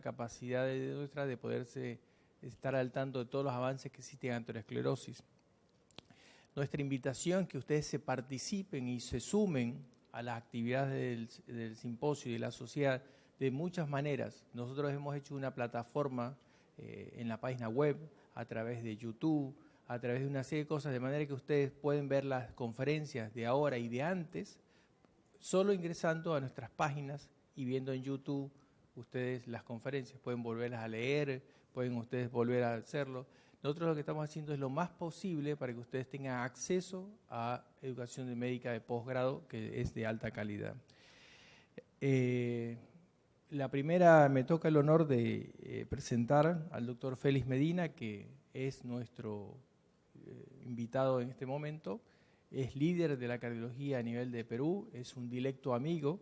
capacidad nuestra de poderse estar al tanto de todos los avances que existen en aterosclerosis. Nuestra invitación es que ustedes se participen y se sumen a las actividades del simposio y de la sociedad de muchas maneras. Nosotros hemos hecho una plataforma en la página web, a través de YouTube, a través de una serie de cosas, de manera que ustedes pueden ver las conferencias de ahora y de antes, solo ingresando a nuestras páginas y viendo en YouTube ustedes las conferencias. Pueden volverlas a leer, pueden ustedes volver a hacerlo. Nosotros lo que estamos haciendo es lo más posible para que ustedes tengan acceso a educación médica de posgrado, que es de alta calidad. La primera, me toca el honor de presentar al doctor Félix Medina, que es nuestro invitado en este momento. Es líder de la cardiología a nivel de Perú, es un directo amigo.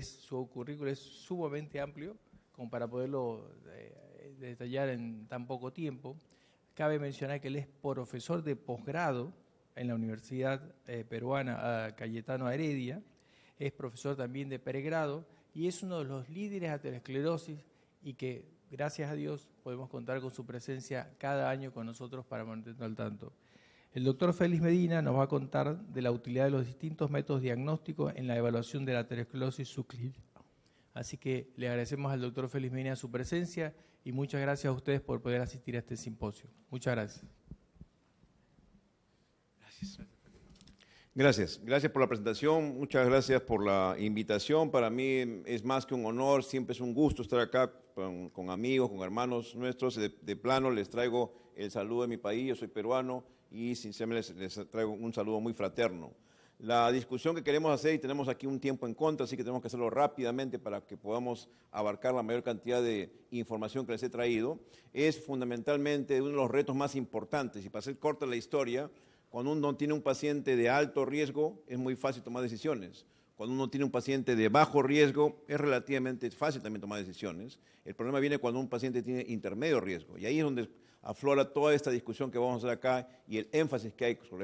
Su currículo es sumamente amplio, como para poderlo detallar en tan poco tiempo. Cabe mencionar que él es profesor de posgrado en la Universidad Peruana Cayetano Heredia, es profesor también de pregrado y es uno de los líderes de aterosclerosis y que, gracias a Dios, podemos contar con su presencia cada año con nosotros para mantenernos al tanto. El doctor Félix Medina nos va a contar de la utilidad de los distintos métodos diagnósticos en la evaluación de la aterosclerosis subclínica. Así que le agradecemos al doctor Félix Medina su presencia y muchas gracias a ustedes por poder asistir a este simposio. Muchas gracias. Gracias por la presentación, muchas gracias por la invitación. Para mí es más que un honor, siempre es un gusto estar acá con amigos, con hermanos nuestros. De plano les traigo el saludo de mi país, yo soy peruano y sinceramente les traigo un saludo muy fraterno. La discusión que queremos hacer, y tenemos aquí un tiempo en contra, así que tenemos que hacerlo rápidamente para que podamos abarcar la mayor cantidad de información que les he traído, es fundamentalmente uno de los retos más importantes. Y para hacer corta la historia, cuando uno tiene un paciente de alto riesgo, es muy fácil tomar decisiones. Cuando uno tiene un paciente de bajo riesgo, es relativamente fácil también tomar decisiones. El problema viene cuando un paciente tiene intermedio riesgo. Y ahí es donde aflora toda esta discusión que vamos a hacer acá y el énfasis que hay con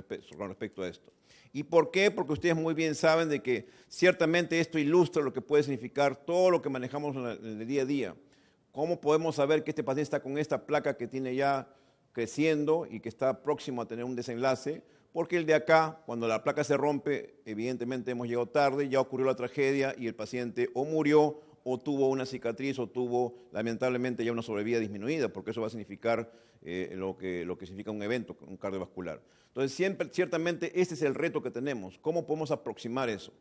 respecto a esto. ¿Y por qué? Porque ustedes muy bien saben de que ciertamente esto ilustra lo que puede significar todo lo que manejamos en el día a día. ¿Cómo podemos saber que este paciente está con esta placa que tiene ya creciendo y que está próximo a tener un desenlace? Porque el de acá, cuando la placa se rompe, evidentemente hemos llegado tarde, ya ocurrió la tragedia y el paciente o murió o tuvo una cicatriz o tuvo lamentablemente ya una sobrevida disminuida, porque eso va a significar lo que significa un evento, un cardiovascular. Entonces, ciertamente este es el reto que tenemos. ¿Cómo podemos aproximar eso?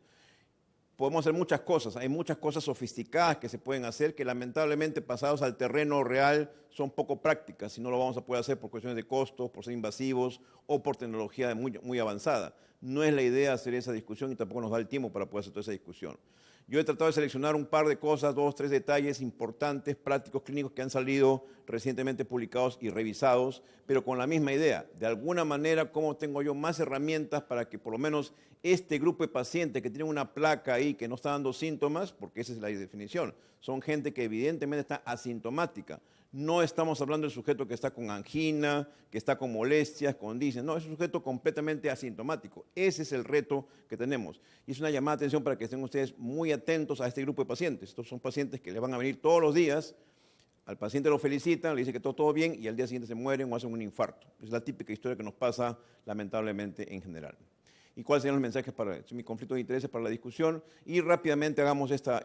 Podemos hacer muchas cosas, hay muchas cosas sofisticadas que se pueden hacer que lamentablemente pasados al terreno real son poco prácticas y no lo vamos a poder hacer por cuestiones de costos, por ser invasivos o por tecnología muy avanzada. No es la idea hacer esa discusión y tampoco nos da el tiempo para poder hacer toda esa discusión. Yo he tratado de seleccionar un par de cosas, 2, 3 detalles importantes, prácticos, clínicos que han salido recientemente publicados y revisados, pero con la misma idea. De alguna manera, ¿cómo tengo yo más herramientas para que por lo menos este grupo de pacientes que tienen una placa ahí que no está dando síntomas, porque esa es la definición, son gente que evidentemente está asintomática. No estamos hablando del sujeto que está con angina, que está con molestias, con disnea. No, es un sujeto completamente asintomático. Ese es el reto que tenemos. Y es una llamada de atención para que estén ustedes muy atentos a este grupo de pacientes. Estos son pacientes que les van a venir todos los días. Al paciente lo felicitan, le dicen que todo bien y al día siguiente se mueren o hacen un infarto. Es la típica historia que nos pasa lamentablemente en general. ¿Y cuáles serían los mensajes para mi conflicto de intereses para la discusión? Y rápidamente hagamos esta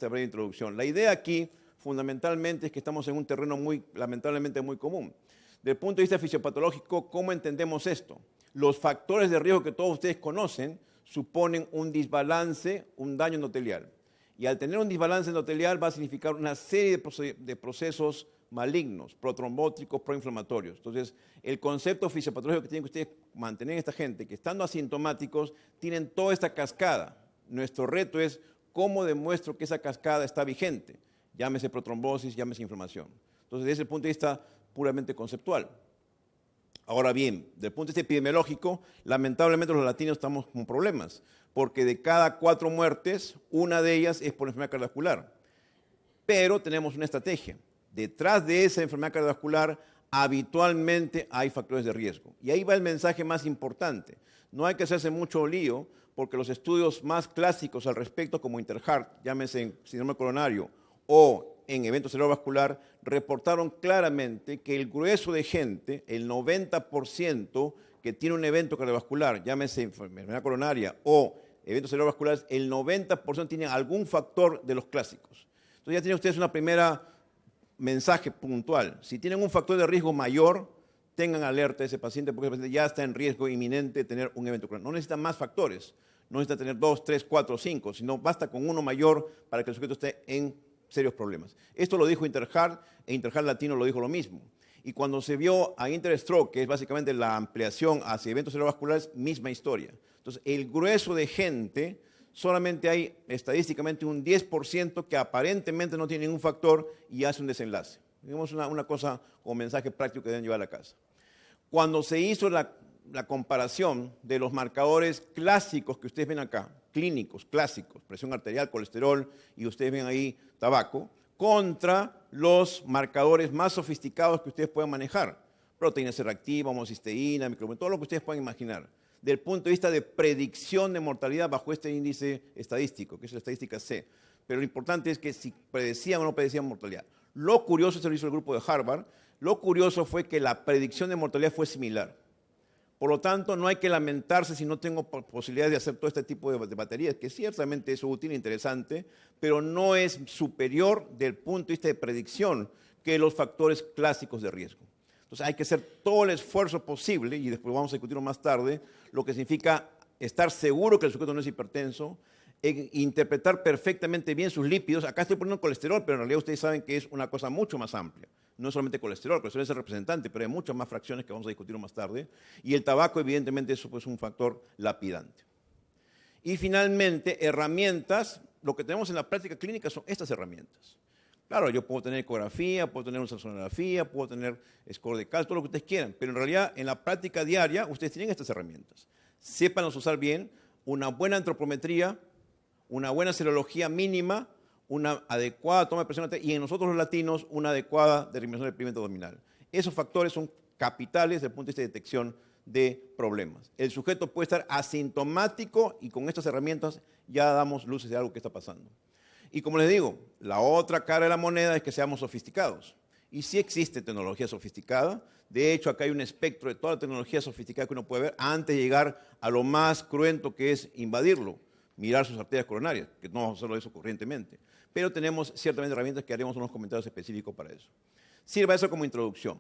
breve introducción. La idea aquí fundamentalmente es que estamos en un terreno lamentablemente muy común. Desde el punto de vista fisiopatológico, ¿cómo entendemos esto? Los factores de riesgo que todos ustedes conocen suponen un desbalance, un daño endotelial. Y al tener un desbalance endotelial va a significar una serie de procesos malignos, protrombóticos, proinflamatorios. Entonces, el concepto fisiopatológico que tienen que ustedes mantener en esta gente, que estando asintomáticos, tienen toda esta cascada. Nuestro reto es cómo demuestro que esa cascada está vigente. Llámese protrombosis, llámese inflamación. Entonces, desde el punto de vista puramente conceptual. Ahora bien, desde el punto de vista epidemiológico, lamentablemente los latinos estamos con problemas, porque de cada 4 muertes, una de ellas es por enfermedad cardiovascular. Pero tenemos una estrategia. Detrás de esa enfermedad cardiovascular, habitualmente hay factores de riesgo. Y ahí va el mensaje más importante. No hay que hacerse mucho lío, porque los estudios más clásicos al respecto, como Interheart, llámese síndrome coronario, o en evento cerebrovascular reportaron claramente que el grueso de gente, el 90% que tiene un evento cardiovascular, llámese enfermedad coronaria o eventos cerebrovasculares, el 90% tienen algún factor de los clásicos. Entonces ya tienen ustedes una primera mensaje puntual. Si tienen un factor de riesgo mayor, tengan alerta a ese paciente porque ese paciente ya está en riesgo inminente de tener un evento coronario. No necesitan más factores, no necesitan tener 2, 3, 4, 5, sino basta con uno mayor para que el sujeto esté en serios problemas. Esto lo dijo Interheart, e Interheart Latino lo dijo lo mismo. Y cuando se vio a Interstroke, que es básicamente la ampliación hacia eventos cerebrovasculares, misma historia. Entonces, el grueso de gente, solamente hay estadísticamente un 10% que aparentemente no tiene ningún factor y hace un desenlace. Digamos una cosa como mensaje práctico que deben llevar a la casa. Cuando se hizo la comparación de los marcadores clásicos que ustedes ven acá, clínicos, clásicos, presión arterial, colesterol, y ustedes ven ahí tabaco, contra los marcadores más sofisticados que ustedes puedan manejar. Proteína C reactiva, homocisteína, microbioma, todo lo que ustedes puedan imaginar. Del punto de vista de predicción de mortalidad bajo este índice estadístico, que es la estadística C. Pero lo importante es que si predecían o no predecían mortalidad. Lo curioso, se lo hizo el grupo de Harvard, lo curioso fue que la predicción de mortalidad fue similar. Por lo tanto, no hay que lamentarse si no tengo posibilidad de hacer todo este tipo de baterías, que ciertamente es útil e interesante, pero no es superior del punto de vista de predicción que los factores clásicos de riesgo. Entonces hay que hacer todo el esfuerzo posible, y después vamos a discutirlo más tarde, lo que significa estar seguro que el sujeto no es hipertenso, interpretar perfectamente bien sus lípidos. Acá estoy poniendo colesterol, pero en realidad ustedes saben que es una cosa mucho más amplia. No solamente colesterol es el representante, pero hay muchas más fracciones que vamos a discutir más tarde. Y el tabaco, evidentemente, eso es un factor lapidante. Y finalmente, herramientas. Lo que tenemos en la práctica clínica son estas herramientas. Claro, yo puedo tener ecografía, puedo tener ultrasonografía, puedo tener score de calcio, todo lo que ustedes quieran. Pero en realidad, en la práctica diaria, ustedes tienen estas herramientas. Sépanlos usar bien, una buena antropometría, una buena serología mínima, una adecuada toma de presión arterial y en nosotros los latinos una adecuada determinación del perímetro abdominal. Esos factores son capitales desde el punto de vista de detección de problemas. El sujeto puede estar asintomático y con estas herramientas ya damos luces de algo que está pasando. Y como les digo, la otra cara de la moneda es que seamos sofisticados. Y sí existe tecnología sofisticada. De hecho, acá hay un espectro de toda la tecnología sofisticada que uno puede ver antes de llegar a lo más cruento que es invadirlo. Mirar sus arterias coronarias, que no vamos a hacerlo eso corrientemente. Pero tenemos ciertamente herramientas que haremos unos comentarios específicos para eso. Sirva eso como introducción.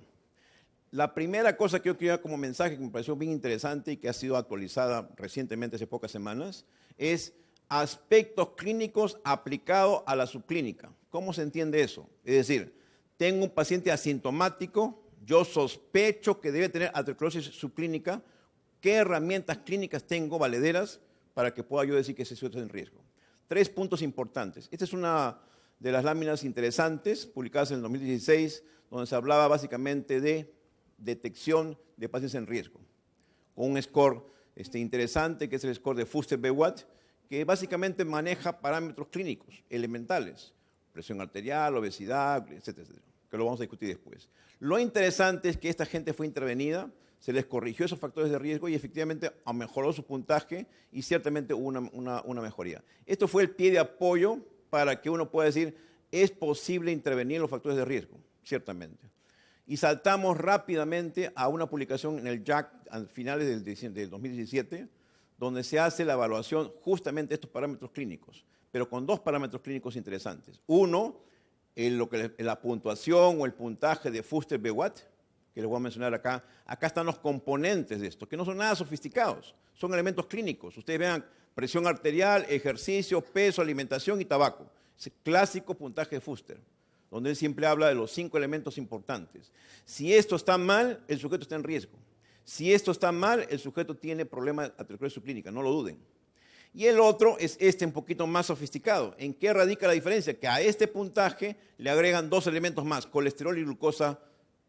La primera cosa que yo quería como mensaje que me pareció bien interesante y que ha sido actualizada recientemente, hace pocas semanas, es aspectos clínicos aplicados a la subclínica. ¿Cómo se entiende eso? Es decir, tengo un paciente asintomático, yo sospecho que debe tener aterosclerosis subclínica, ¿qué herramientas clínicas tengo valederas para que pueda yo decir que ese sujeto está en riesgo? 3 puntos importantes. Esta es una de las láminas interesantes publicadas en el 2016, donde se hablaba básicamente de detección de pacientes en riesgo, con un score interesante, que es el score de Fuster-BWAT, que básicamente maneja parámetros clínicos elementales, presión arterial, obesidad, etcétera, etcétera, que lo vamos a discutir después. Lo interesante es que esta gente fue intervenida, se les corrigió esos factores de riesgo y efectivamente mejoró su puntaje y ciertamente hubo una mejoría. Esto fue el pie de apoyo para que uno pueda decir, es posible intervenir en los factores de riesgo, ciertamente. Y saltamos rápidamente a una publicación en el JACC a finales del 2017, donde se hace la evaluación justamente de estos parámetros clínicos, pero con 2 parámetros clínicos interesantes. Uno, la puntuación o el puntaje de Fuster-BWAT, que les voy a mencionar acá. Acá están los componentes de esto, que no son nada sofisticados, son elementos clínicos. Ustedes vean presión arterial, ejercicio, peso, alimentación y tabaco. Ese clásico puntaje de Fuster, donde él siempre habla de los 5 elementos importantes. Si esto está mal, el sujeto está en riesgo. Si esto está mal, el sujeto tiene problemas de aterosclerosis subclínica, no lo duden. Y el otro es un poquito más sofisticado. ¿En qué radica la diferencia? Que a este puntaje le agregan 2 elementos más, colesterol y glucosa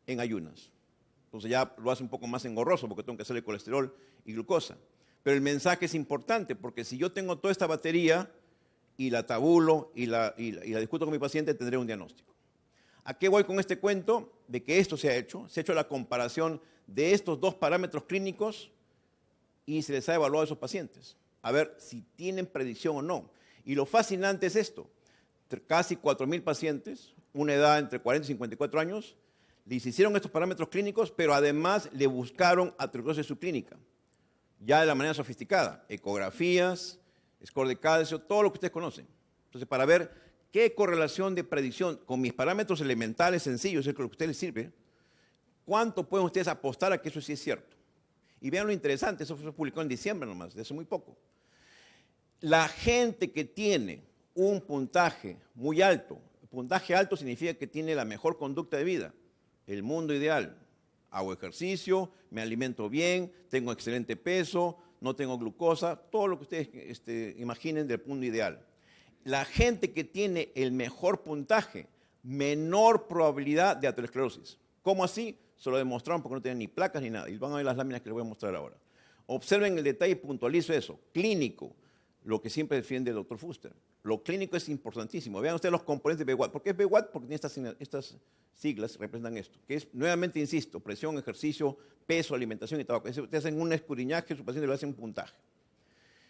en ayunas. Entonces ya lo hace un poco más engorroso porque tengo que hacerle colesterol y glucosa. Pero el mensaje es importante porque si yo tengo toda esta batería y la tabulo y la discuto con mi paciente, tendré un diagnóstico. ¿A qué voy con este cuento? De que esto se ha hecho la comparación de estos 2 parámetros clínicos y se les ha evaluado a esos pacientes. A ver si tienen predicción o no. Y lo fascinante es esto. Casi 4.000 pacientes, una edad entre 40 y 54 años, les hicieron estos parámetros clínicos, pero además le buscaron aterosclerosis subclínica, ya de la manera sofisticada, ecografías, score de calcio, todo lo que ustedes conocen. Entonces, para ver qué correlación de predicción con mis parámetros elementales sencillos, es lo que a ustedes les sirve, cuánto pueden ustedes apostar a que eso sí es cierto. Y vean lo interesante, eso fue publicado en diciembre nomás, de hace muy poco. La gente que tiene un puntaje muy alto, puntaje alto significa que tiene la mejor conducta de vida, el mundo ideal. Hago ejercicio, me alimento bien, tengo excelente peso, no tengo glucosa, todo lo que ustedes imaginen del mundo ideal. La gente que tiene el mejor puntaje, menor probabilidad de aterosclerosis. ¿Cómo así? Se lo demostraron porque no tienen ni placas ni nada. Y van a ver las láminas que les voy a mostrar ahora. Observen el detalle y puntualizo eso. Clínico, lo que siempre defiende el doctor Fuster. Lo clínico es importantísimo. Vean ustedes los componentes de BWAT. ¿Por qué es BWAT? Porque estas siglas representan esto. Que es, nuevamente insisto, presión, ejercicio, peso, alimentación y tabaco. Ustedes hacen un escudriñaje, su paciente le hace un puntaje.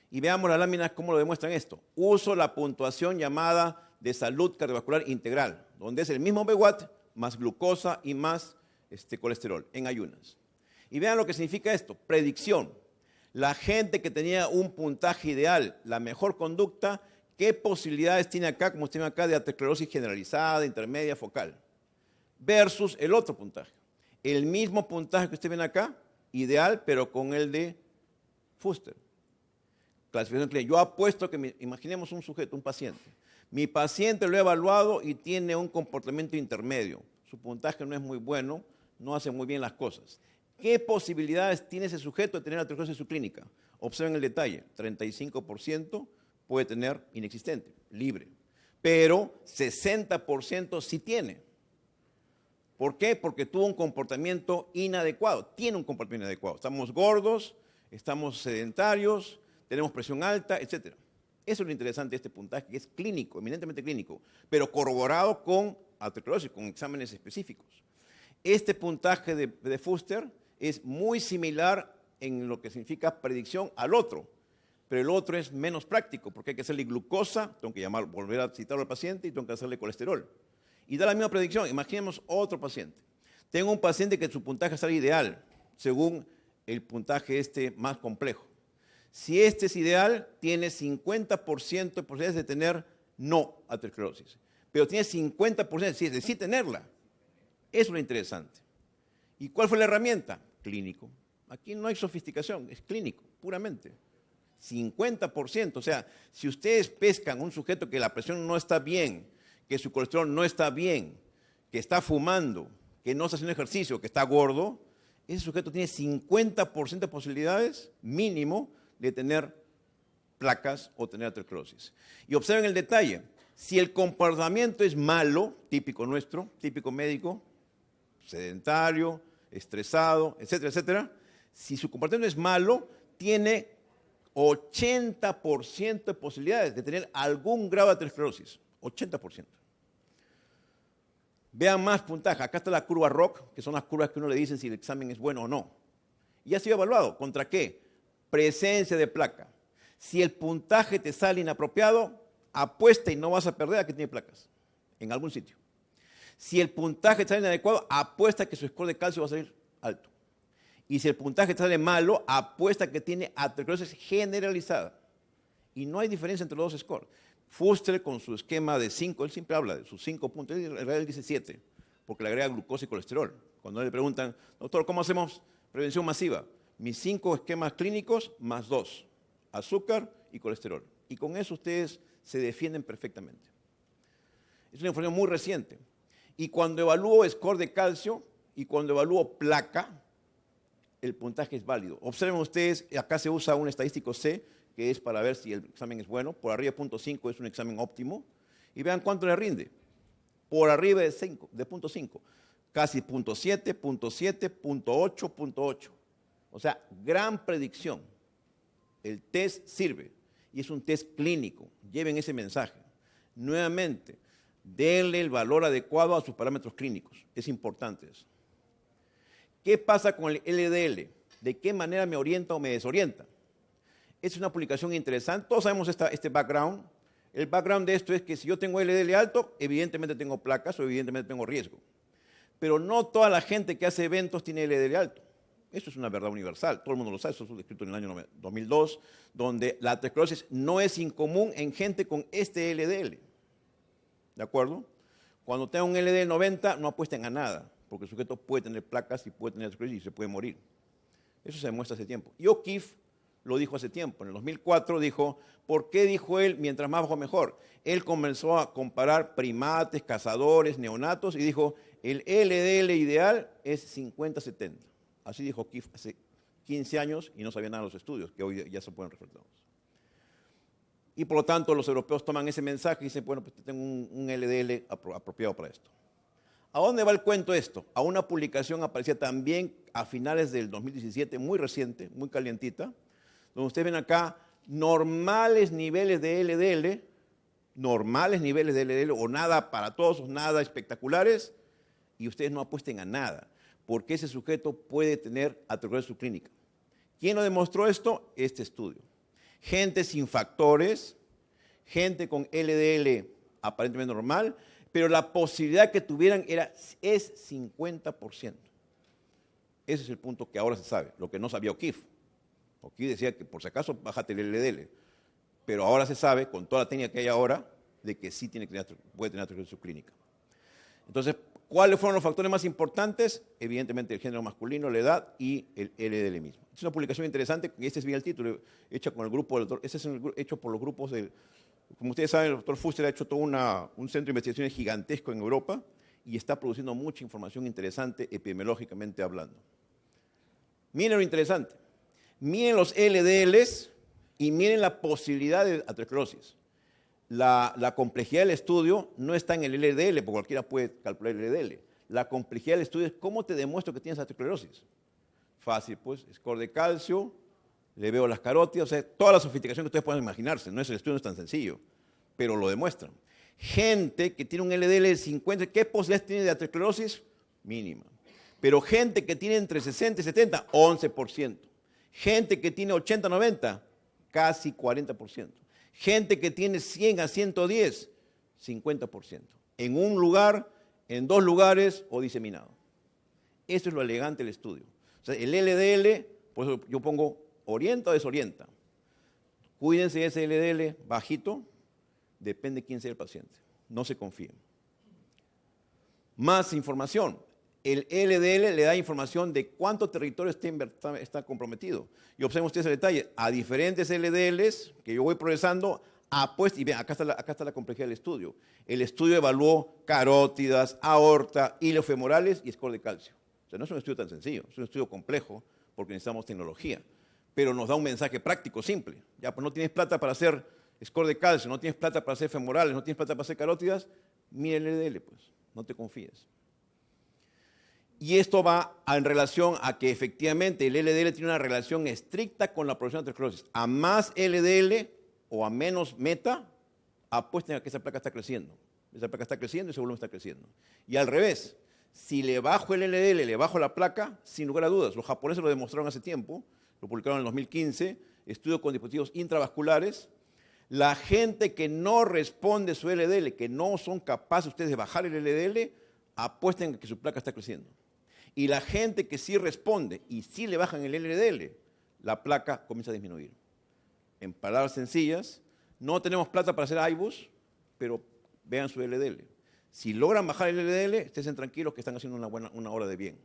Y veamos las láminas cómo lo demuestran esto. Uso la puntuación llamada de salud cardiovascular integral, donde es el mismo BWAT más glucosa y más colesterol en ayunas. Y vean lo que significa esto, predicción. La gente que tenía un puntaje ideal, la mejor conducta, ¿qué posibilidades tiene acá, como usted ve acá, de aterosclerosis generalizada, intermedia, focal? Versus el otro puntaje. El mismo puntaje que usted ven acá, ideal, pero con el de Fuster. Clasificación clínica. Yo apuesto que, imaginemos un sujeto, un paciente. Mi paciente lo he evaluado y tiene un comportamiento intermedio. Su puntaje no es muy bueno, no hace muy bien las cosas. ¿Qué posibilidades tiene ese sujeto de tener aterosclerosis subclínica? Observen el detalle, 35% puede tener inexistente, libre, pero 60% sí tiene. ¿Por qué? Porque tuvo un comportamiento inadecuado, tiene un comportamiento inadecuado. Estamos gordos, estamos sedentarios, tenemos presión alta, etc. Eso es lo interesante de este puntaje, que es clínico, eminentemente clínico, pero corroborado con aterosclerosis, con exámenes específicos. Este puntaje de Fuster es muy similar en lo que significa predicción al otro, pero el otro es menos práctico porque hay que hacerle glucosa, tengo que volver a citarlo al paciente y tengo que hacerle colesterol. Y da la misma predicción. Imaginemos otro paciente. Tengo un paciente que su puntaje sale ideal, según el puntaje más complejo. Si este es ideal, tiene 50% de posibilidades de tener no aterosclerosis, pero tiene 50% de sí tenerla. Eso es lo interesante. ¿Y cuál fue la herramienta? Clínico. Aquí no hay sofisticación, es clínico, puramente. 50%, o sea, si ustedes pescan un sujeto que la presión no está bien, que su colesterol no está bien, que está fumando, que no está haciendo ejercicio, que está gordo, ese sujeto tiene 50% de posibilidades, mínimo, de tener placas o tener aterosclerosis. Y observen el detalle, si el comportamiento es malo, típico nuestro, típico médico, sedentario, estresado, etcétera, etcétera, si su comportamiento es malo, tiene 80% de posibilidades de tener algún grado de aterosclerosis. 80%. Vean más puntaje. Acá está la curva ROC, que son las curvas que uno le dice si el examen es bueno o no. Y ha sido evaluado. ¿Contra qué? Presencia de placa. Si el puntaje te sale inapropiado, apuesta y no vas a perder a que tiene placas en algún sitio. Si el puntaje te sale inadecuado, apuesta que su score de calcio va a salir alto. Y si el puntaje te sale malo, apuesta que tiene aterosclerosis generalizada. Y no hay diferencia entre los dos scores. Fuster con su esquema de 5, él siempre habla de sus 5 puntos, en realidad él dice 7, porque le agrega glucosa y colesterol. Cuando le preguntan, doctor, ¿cómo hacemos prevención masiva? Mis 5 esquemas clínicos más 2, azúcar y colesterol. Y con eso ustedes se defienden perfectamente. Es una información muy reciente. Y cuando evalúo score de calcio y cuando evalúo placa, el puntaje es válido. Observen ustedes, acá se usa un estadístico C, que es para ver si el examen es bueno. Por arriba de 0.5 es un examen óptimo. Y vean cuánto le rinde. Por arriba de 0.5. Casi 0.7, 0.7, 0.8, 0.8. O sea, gran predicción. El test sirve. Y es un test clínico. Lleven ese mensaje. Nuevamente, denle el valor adecuado a sus parámetros clínicos. Es importante eso. ¿Qué pasa con el LDL? ¿De qué manera me orienta o me desorienta? Es una publicación interesante. Todos sabemos este background. El background de esto es que si yo tengo LDL alto, evidentemente tengo placas o evidentemente tengo riesgo. Pero no toda la gente que hace eventos tiene LDL alto. Eso es una verdad universal, todo el mundo lo sabe, eso es escrito en el año 2002, donde la aterosclerosis no es incomún en gente con este LDL. ¿De acuerdo? Cuando tenga un LDL 90, no apuesten a nada, porque el sujeto puede tener placas y puede tener aterosclerosis y se puede morir. Eso se demuestra hace tiempo. Y O'Keefe lo dijo hace tiempo. En el 2004 dijo, ¿por qué dijo él mientras más bajo mejor? Él comenzó a comparar primates, cazadores, neonatos y dijo, el LDL ideal es 50-70. Así dijo O'Keefe hace 15 años y no sabía nada de los estudios, que hoy ya se pueden reflejar. Y por lo tanto los europeos toman ese mensaje y dicen, bueno, pues tengo un LDL apropiado para esto. ¿A dónde va el cuento esto? A una publicación aparecía también a finales del 2017, muy reciente, muy calientita, donde ustedes ven acá normales niveles de LDL o nada para todos, o nada espectaculares, y ustedes no apuesten a nada, porque ese sujeto puede tener aterosclerosis subclínica. ¿Quién lo demostró esto? Este estudio. Gente sin factores, gente con LDL aparentemente normal, pero la posibilidad que tuvieran es 50%. Ese es el punto que ahora se sabe, lo que no sabía O'Keefe. O'Keefe decía que por si acaso bájate el LDL, pero ahora se sabe, con toda la técnica que hay ahora, de que sí puede tener aterosclerosis subclínica. Entonces, ¿cuáles fueron los factores más importantes? Evidentemente el género masculino, la edad y el LDL mismo. Es una publicación interesante, y este es bien el título, hecha con el grupo del doctor, este es hecho por los grupos del, como ustedes saben, el doctor Fuster ha hecho todo un centro de investigaciones gigantesco en Europa y está produciendo mucha información interesante epidemiológicamente hablando. Miren lo interesante, miren los LDLs y miren la posibilidad de aterosclerosis. La complejidad del estudio no está en el LDL, porque cualquiera puede calcular el LDL. La complejidad del estudio es cómo te demuestro que tienes aterosclerosis. Fácil, pues, score de calcio, le veo las carótidas, o sea, toda la sofisticación que ustedes puedan imaginarse. El estudio no es tan sencillo, pero lo demuestran. Gente que tiene un LDL de 50, ¿qué posibilidades tiene de aterosclerosis? Mínima. Pero gente que tiene entre 60 y 70, 11%. Gente que tiene 80, 90, casi 40%. Gente que tiene 100 a 110, 50%. En un lugar, en dos lugares o diseminado. Eso es lo elegante del estudio. O sea, el LDL, por eso yo pongo orienta o desorienta. Cuídense de ese LDL bajito, depende de quién sea el paciente. No se confíen. Más información. El LDL le da información de cuánto territorio está comprometido. Y observen ustedes el detalle. A diferentes LDLs que yo voy progresando, y vean, acá está la complejidad del estudio. El estudio evaluó carótidas, aorta, hilos femorales y score de calcio. O sea, no es un estudio tan sencillo, es un estudio complejo porque necesitamos tecnología. Pero nos da un mensaje práctico, simple. Ya, pues no tienes plata para hacer score de calcio, no tienes plata para hacer femorales, no tienes plata para hacer carótidas, mira el LDL, pues, no te confíes. Y esto va en relación a que efectivamente el LDL tiene una relación estricta con la producción de aterosclerosis. A más LDL o a menos meta, apuesten a que esa placa está creciendo. Esa placa está creciendo y ese volumen está creciendo. Y al revés, si le bajo el LDL, le bajo la placa, sin lugar a dudas, los japoneses lo demostraron hace tiempo, lo publicaron en el 2015, estudio con dispositivos intravasculares. La gente que no responde su LDL, que no son capaces ustedes de bajar el LDL, apuesten a que su placa está creciendo. Y la gente que sí responde y sí le bajan el LDL, la placa comienza a disminuir. En palabras sencillas, no tenemos plata para hacer IBUS, pero vean su LDL. Si logran bajar el LDL, estén tranquilos que están haciendo una hora de bien.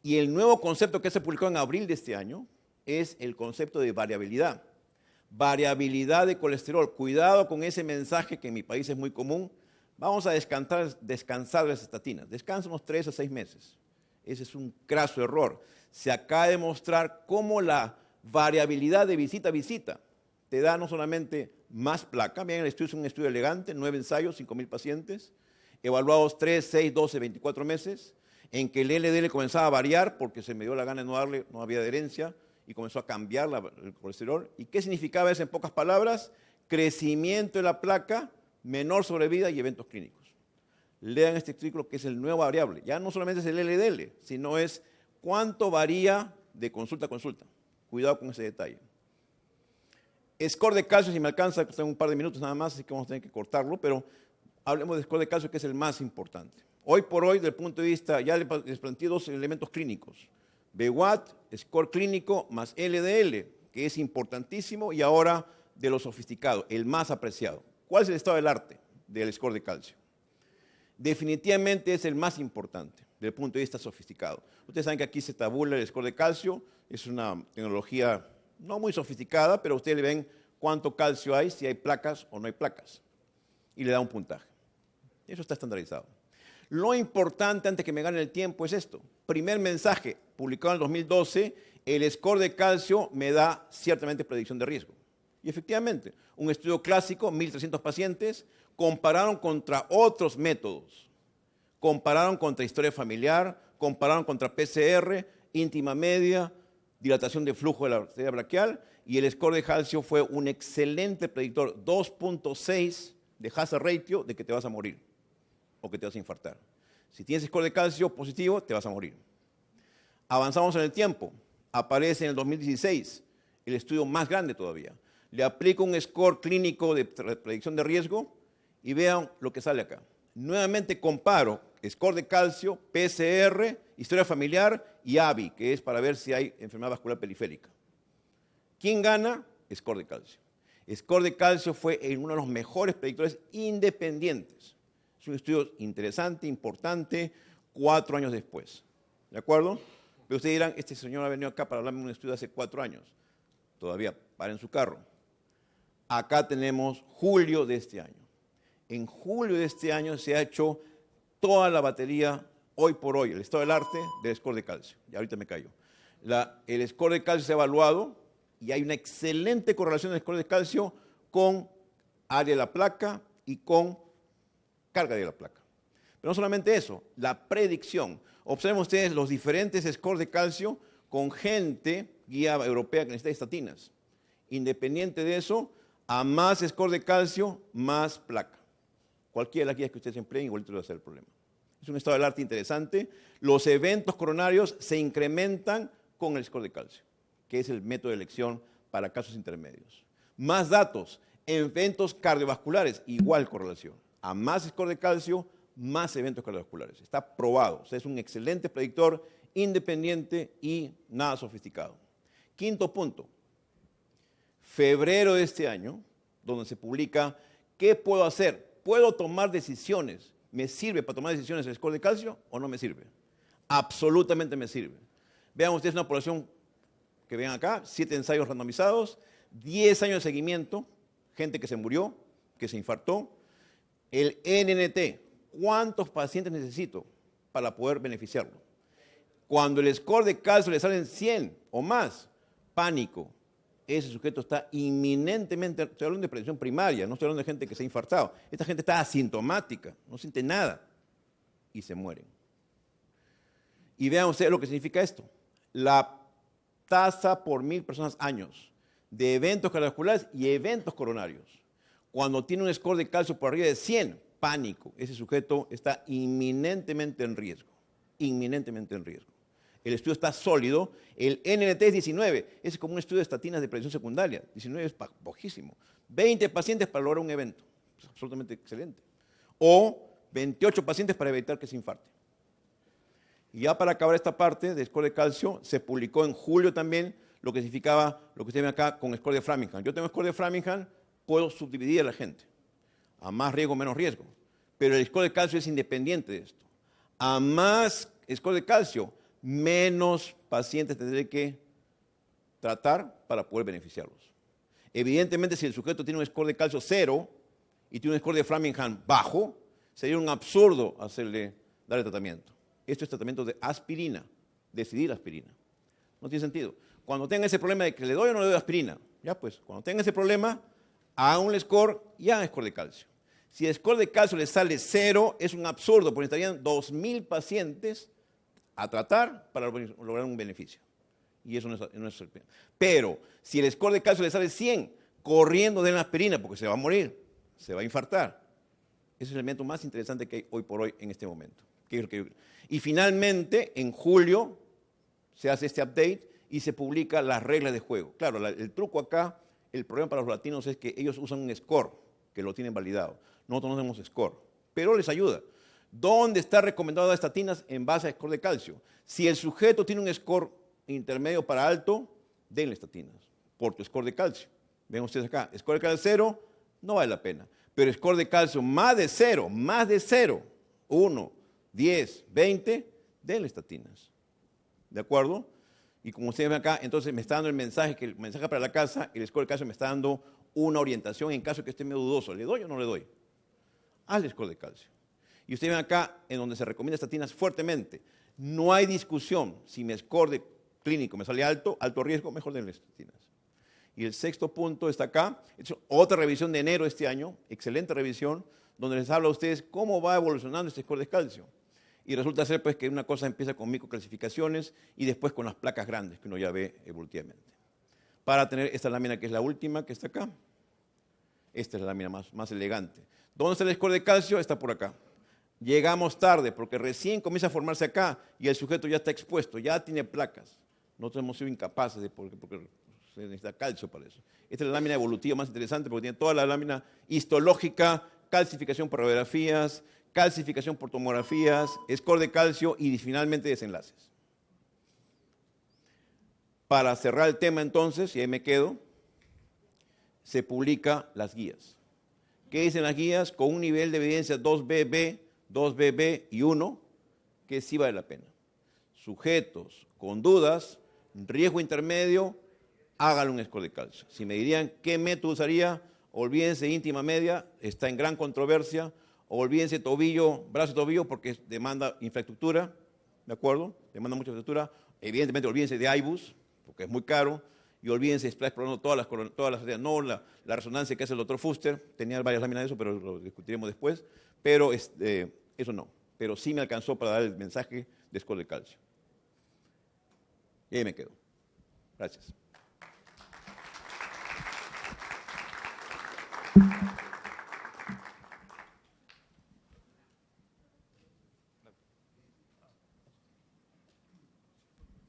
Y el nuevo concepto que se publicó en abril de este año es el concepto de variabilidad. Variabilidad de colesterol. Cuidado con ese mensaje que en mi país es muy común. Vamos a descansar las estatinas. Descansa unos 3 a 6 meses. Ese es un craso error. Se acaba de mostrar cómo la variabilidad de visita a visita te da no solamente más placa. Miren, el estudio es un estudio elegante, 9 ensayos, 5,000 pacientes, evaluados 3, 6, 12, 24 meses, en que el LDL comenzaba a variar porque se me dio la gana de no darle, no había adherencia, y comenzó a cambiar el colesterol. ¿Y qué significaba eso en pocas palabras? Crecimiento de la placa, menor sobrevida y eventos clínicos. Lean este artículo que es el nuevo variable. Ya no solamente es el LDL, sino es cuánto varía de consulta a consulta. Cuidado con ese detalle. Score de calcio, si me alcanza, tengo un par de minutos nada más, así que vamos a tener que cortarlo, pero hablemos de score de calcio, que es el más importante. Hoy por hoy, desde el punto de vista, ya les planteé dos elementos clínicos. BWAT, score clínico, más LDL, que es importantísimo, y ahora de lo sofisticado, el más apreciado. ¿Cuál es el estado del arte del score de calcio? Definitivamente es el más importante, desde el punto de vista sofisticado. Ustedes saben que aquí se tabula el score de calcio, es una tecnología no muy sofisticada, pero ustedes le ven cuánto calcio hay, si hay placas o no hay placas, y le da un puntaje. Eso está estandarizado. Lo importante, antes que me gane el tiempo, es esto. Primer mensaje, publicado en el 2012, el score de calcio me da ciertamente predicción de riesgo. Y efectivamente, un estudio clásico, 1.300 pacientes, compararon contra otros métodos. Compararon contra historia familiar, compararon contra PCR, íntima media, dilatación de flujo de la arteria braquial, y el score de calcio fue un excelente predictor, 2.6 de hazard ratio de que te vas a morir o que te vas a infartar. Si tienes score de calcio positivo, te vas a morir. Avanzamos en el tiempo. Aparece en el 2016 el estudio más grande todavía. Le aplico un score clínico de predicción de riesgo y vean lo que sale acá. Nuevamente comparo score de calcio, PCR, historia familiar y AVI, que es para ver si hay enfermedad vascular periférica. ¿Quién gana? Score de calcio. Score de calcio fue uno de los mejores predictores independientes. Es un estudio interesante, importante, 4 años después. ¿De acuerdo? Pero ustedes dirán, este señor ha venido acá para hablarme de un estudio de hace 4 años. Todavía, paren su carro. Acá tenemos julio de este año. En julio de este año se ha hecho toda la batería, hoy por hoy, el estado del arte del score de calcio. Y ahorita me callo. El score de calcio se ha evaluado y hay una excelente correlación del score de calcio con área de la placa y con carga de la placa. Pero no solamente eso, la predicción. Observen ustedes los diferentes scores de calcio con gente, guía europea que necesita estatinas. Independiente de eso, a más score de calcio, más placa. Cualquiera de las guías que ustedes empleen, igualito le va a ser el problema. Es un estado del arte interesante. Los eventos coronarios se incrementan con el score de calcio, que es el método de elección para casos intermedios. Más datos, eventos cardiovasculares, igual correlación. A más score de calcio, más eventos cardiovasculares. Está probado. O sea, es un excelente predictor, independiente y nada sofisticado. Quinto punto. Febrero de este año, donde se publica ¿qué puedo hacer? ¿Puedo tomar decisiones? ¿Me sirve para tomar decisiones el score de calcio o no me sirve? Absolutamente me sirve. Vean ustedes una población que ven acá, 7 ensayos randomizados, 10 años de seguimiento, gente que se murió, que se infartó. El NNT, ¿cuántos pacientes necesito para poder beneficiarlo? Cuando el score de calcio le salen 100 o más, pánico. Ese sujeto está inminentemente, estoy hablando de prevención primaria, no estoy hablando de gente que se ha infartado. Esta gente está asintomática, no siente nada y se mueren. Y vean ustedes lo que significa esto. La tasa por 1.000 personas años de eventos cardiovasculares y eventos coronarios. Cuando tiene un score de calcio por arriba de 100, pánico. Ese sujeto está inminentemente en riesgo. Inminentemente en riesgo. El estudio está sólido. El NNT es 19. Es como un estudio de estatinas de prevención secundaria. 19 es bajísimo. 20 pacientes para lograr un evento. Es absolutamente excelente. O 28 pacientes para evitar que se infarte. Y ya para acabar esta parte de score de calcio, se publicó en julio también lo que significaba lo que ustedes ven acá con score de Framingham. Yo tengo score de Framingham, puedo subdividir a la gente. A más riesgo, menos riesgo. Pero el score de calcio es independiente de esto. A más score de calcio, menos pacientes tendré que tratar para poder beneficiarlos. Evidentemente, si el sujeto tiene un score de calcio 0 y tiene un score de Framingham bajo, sería un absurdo darle tratamiento. Esto es tratamiento de aspirina, decidir aspirina. No tiene sentido. Cuando tenga ese problema de que le doy o no le doy aspirina, ya pues, cuando tenga ese problema, haga un score y haga score de calcio. Si el score de calcio le sale 0, es un absurdo, porque estarían 2.000 pacientes a tratar para lograr un beneficio. Y eso no es el plan. Pero si el score de calcio le sale 100, corriendo de la aspirina, porque se va a morir, se va a infartar. Ese es el elemento más interesante que hay hoy por hoy en este momento. Y finalmente, en julio, se hace este update y se publica las reglas de juego. Claro, el truco acá El problema para los latinos es que ellos usan un score, que lo tienen validado. Nosotros no tenemos score, pero les ayuda. ¿Dónde está recomendado dar estatinas? En base a score de calcio. Si el sujeto tiene un score intermedio para alto, denle estatinas por tu score de calcio. Ven ustedes acá, score de calcio 0, no vale la pena. Pero score de calcio más de 0, 1, 10, 20, denle estatinas. ¿De acuerdo? Y como ustedes ven acá, entonces me está dando el mensaje para la casa, el score de calcio me está dando una orientación en caso de que esté medio dudoso. ¿Le doy o no le doy? Hazle score de calcio. Y ustedes ven acá en donde se recomienda estatinas fuertemente. No hay discusión. Si mi score de clínico me sale alto riesgo, mejor denle estatinas. Y el sexto punto está acá. Es otra revisión de enero de este año, excelente revisión, donde les habla a ustedes cómo va evolucionando este score de calcio. Y resulta ser pues que una cosa empieza con microclasificaciones y después con las placas grandes que uno ya ve evolutivamente. Para tener esta lámina que es la última que está acá. Esta es la lámina más elegante. ¿Dónde está el score de calcio? Está por acá. Llegamos tarde porque recién comienza a formarse acá y el sujeto ya está expuesto, ya tiene placas. Nosotros hemos sido incapaces porque se necesita calcio para eso. Esta es la lámina evolutiva más interesante porque tiene toda la lámina histológica, calcificación por radiografías, calcificación por tomografías, score de calcio y finalmente desenlaces. Para cerrar el tema entonces, y ahí me quedo, se publica las guías. ¿Qué dicen las guías? Con un nivel de evidencia 2BB, 2BB y 1, que sí vale la pena. Sujetos con dudas, riesgo intermedio, háganle un score de calcio. Si me dirían qué método usaría, olvídense íntima media, está en gran controversia, olvídense tobillo, brazo y tobillo porque demanda infraestructura, ¿de acuerdo? Demanda mucha infraestructura. Evidentemente olvídense de IBUS, porque es muy caro, y olvídense de Splash, todas las ideas, no la resonancia que hace el doctor Fuster, tenía varias láminas de eso, pero lo discutiremos después, pero eso no, pero sí me alcanzó para dar el mensaje de score de calcio. Y ahí me quedo. Gracias.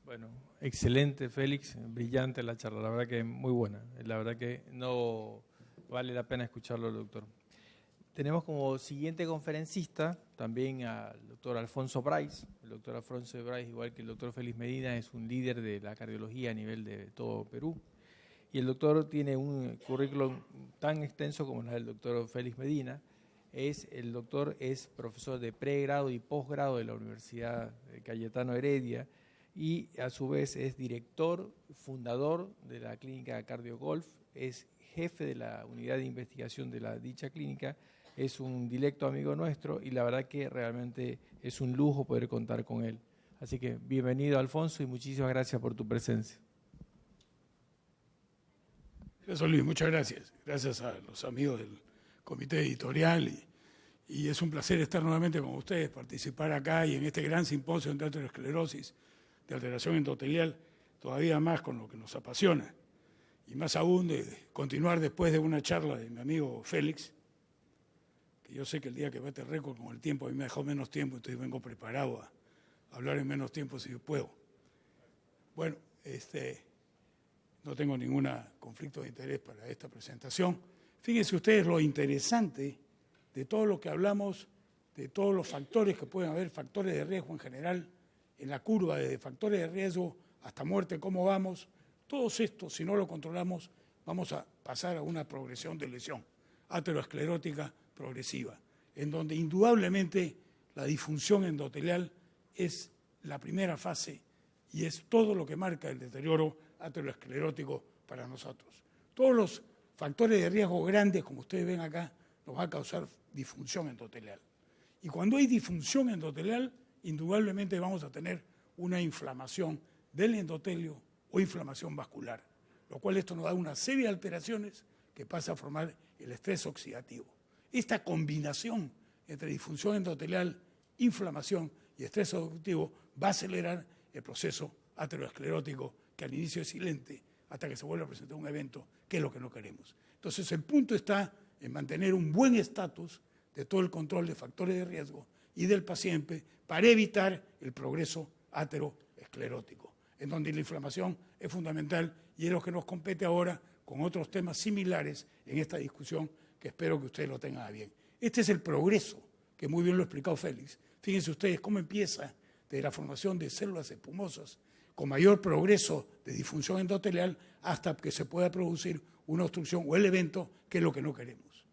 Bueno, excelente, Félix, brillante la charla, la verdad que muy buena, la verdad que no vale la pena escucharlo, doctor. Tenemos como siguiente conferencista también al doctor Alfonso Bryce. El doctor Alfonso Bryce, igual que el doctor Félix Medina, es un líder de la cardiología a nivel de todo Perú. Y el doctor tiene un currículum tan extenso como el del doctor Félix Medina. El doctor es profesor de pregrado y posgrado de la Universidad Cayetano Heredia y a su vez es director, fundador de la clínica CardioGolf, es jefe de la unidad de investigación de la dicha clínica, es un directo amigo nuestro y la verdad que realmente es un lujo poder contar con él. Así que bienvenido, Alfonso, y muchísimas gracias por tu presencia. Gracias, Luis, muchas gracias. Gracias a los amigos del comité editorial y es un placer estar nuevamente con ustedes, participar acá y en este gran simposio de aterosclerosis, de alteración endotelial, todavía más con lo que nos apasiona. Y más aún de continuar después de una charla de mi amigo Félix, que yo sé que el día que bate récord con el tiempo, a mí me dejó menos tiempo, entonces vengo preparado a hablar en menos tiempo si yo puedo. Bueno, no tengo ningún conflicto de interés para esta presentación. Fíjense ustedes lo interesante de todo lo que hablamos, de todos los factores que pueden haber, factores de riesgo en general, en la curva de factores de riesgo hasta muerte, cómo vamos. Todos estos, si no lo controlamos, vamos a pasar a una progresión de lesión aterosclerótica progresiva, en donde indudablemente la disfunción endotelial es la primera fase y es todo lo que marca el deterioro aterosclerótico para nosotros. Todos los factores de riesgo grandes, como ustedes ven acá, nos va a causar disfunción endotelial. Y cuando hay disfunción endotelial, indudablemente vamos a tener una inflamación del endotelio o inflamación vascular, lo cual esto nos da una serie de alteraciones que pasa a formar el estrés oxidativo. Esta combinación entre disfunción endotelial, inflamación y estrés oxidativo va a acelerar el proceso aterosclerótico que al inicio es silente hasta que se vuelve a presentar un evento, que es lo que no queremos. Entonces el punto está en mantener un buen estatus de todo el control de factores de riesgo y del paciente para evitar el progreso aterosclerótico, en donde la inflamación es fundamental y es lo que nos compete ahora con otros temas similares en esta discusión que espero que ustedes lo tengan a bien. Este es el progreso, que muy bien lo ha explicado Félix. Fíjense ustedes cómo empieza de la formación de células espumosas con mayor progreso de disfunción endotelial hasta que se pueda producir una obstrucción o el evento, que es lo que no queremos.